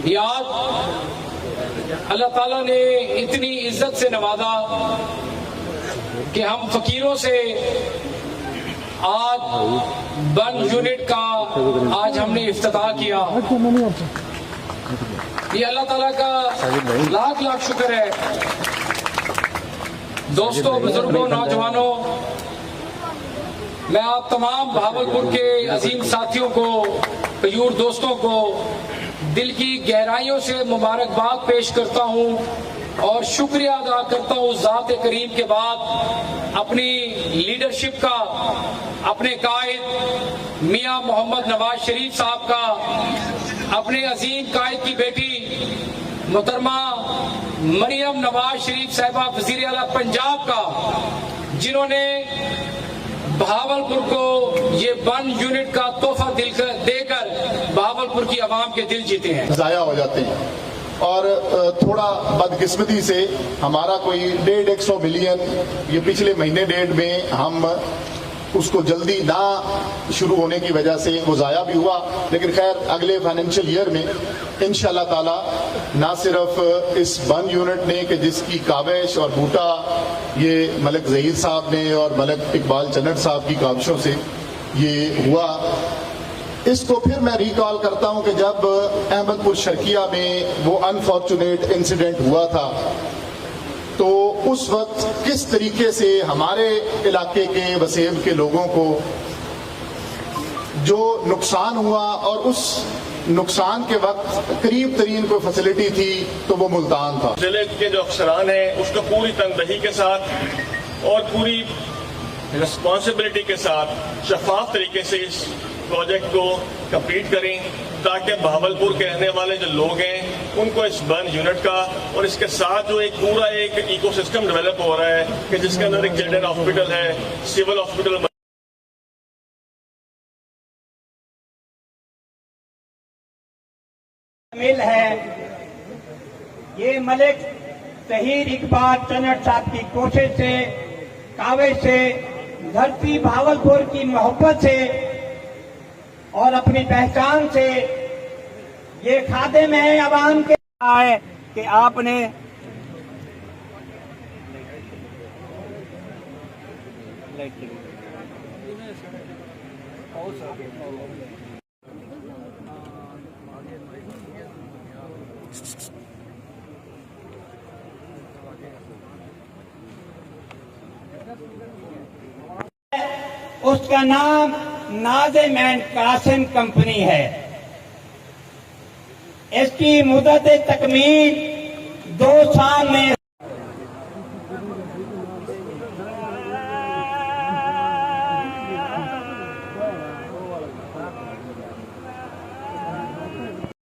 یہ آج اللہ تعالیٰ نے اتنی عزت سے نوازا کہ ہم فقیروں سے آج بن یونٹ کا آج ہم نے افتتاح کیا. یہ اللہ تعالیٰ کا لاکھ لاکھ شکر ہے. دوستوں، بزرگوں، نوجوانوں، میں آپ تمام بہاولپور کے عظیم ساتھیوں کو، غیور دوستوں کو دل کی گہرائیوں سے مبارکباد پیش کرتا ہوں اور شکریہ ادا کرتا ہوں ذات کریم کے بعد اپنی لیڈرشپ کا، اپنے قائد میاں محمد نواز شریف صاحب کا، اپنے عظیم قائد کی بیٹی محترمہ مریم نواز شریف صاحبہ وزیر اعلیٰ پنجاب کا، جنہوں نے بہاولپور کو یہ بن یونٹ کا تحفہ دے کر بہاولپور کی عوام کے دل جیتے ہیں. ضائع ہو جاتے ہیں اور تھوڑا بدقسمتی سے ہمارا کوئی 150 ملین یہ پچھلے مہینے ڈیڑھ میں ہم اس کو جلدی نہ شروع ہونے کی وجہ سے وہ ضائع بھی ہوا. لیکن خیر اگلے فائنینشیل ایئر میں انشاءاللہ تعالی نہ صرف اس بن یونٹ نے کہ جس کی کاوش اور بوٹا یہ ملک ظہیر صاحب نے اور ملک اقبال چنٹ صاحب کی کاوشوں سے یہ ہوا. اس کو پھر میں ریکال کرتا ہوں کہ جب احمد پور شرقیہ میں وہ انفارچونیٹ انسیڈنٹ ہوا تھا تو اس وقت کس طریقے سے ہمارے علاقے کے وسیم کے لوگوں کو جو نقصان ہوا، اور اس نقصان کے وقت قریب ترین کوئی فیسلٹی تھی تو وہ ملتان تھا. ضلع کے جو افسران ہیں اس کو پوری تنبیہی کے ساتھ اور پوری رسپانسبلٹی کے ساتھ شفاف طریقے سے اس پروجیکٹ کو کمپلیٹ کریں تاکہ بہاولپور کے رہنے والے جو لوگ ہیں ان کو اس بن یونٹ کا اور اس کے ساتھ جو ایک پورا ایک ایکو سسٹم ڈیولپ ہو رہا ہے کہ جس کے اندر ایک جنرل ہاسپٹل ہے، سول ہاسپٹل شامل ہے. یہ ملک ظہیر اقبال چنٹ صاحب کی کوشش سے، کاوش سے، دھرتی بہاولپور کی محبت سے اور اپنی پہچان سے یہ خادم ہے عوام کے ہے کہ آپ نے اس کا نام ناظم اینڈ قاسم کمپنی ہے. اس کی مدت تکمیل 2 سال میں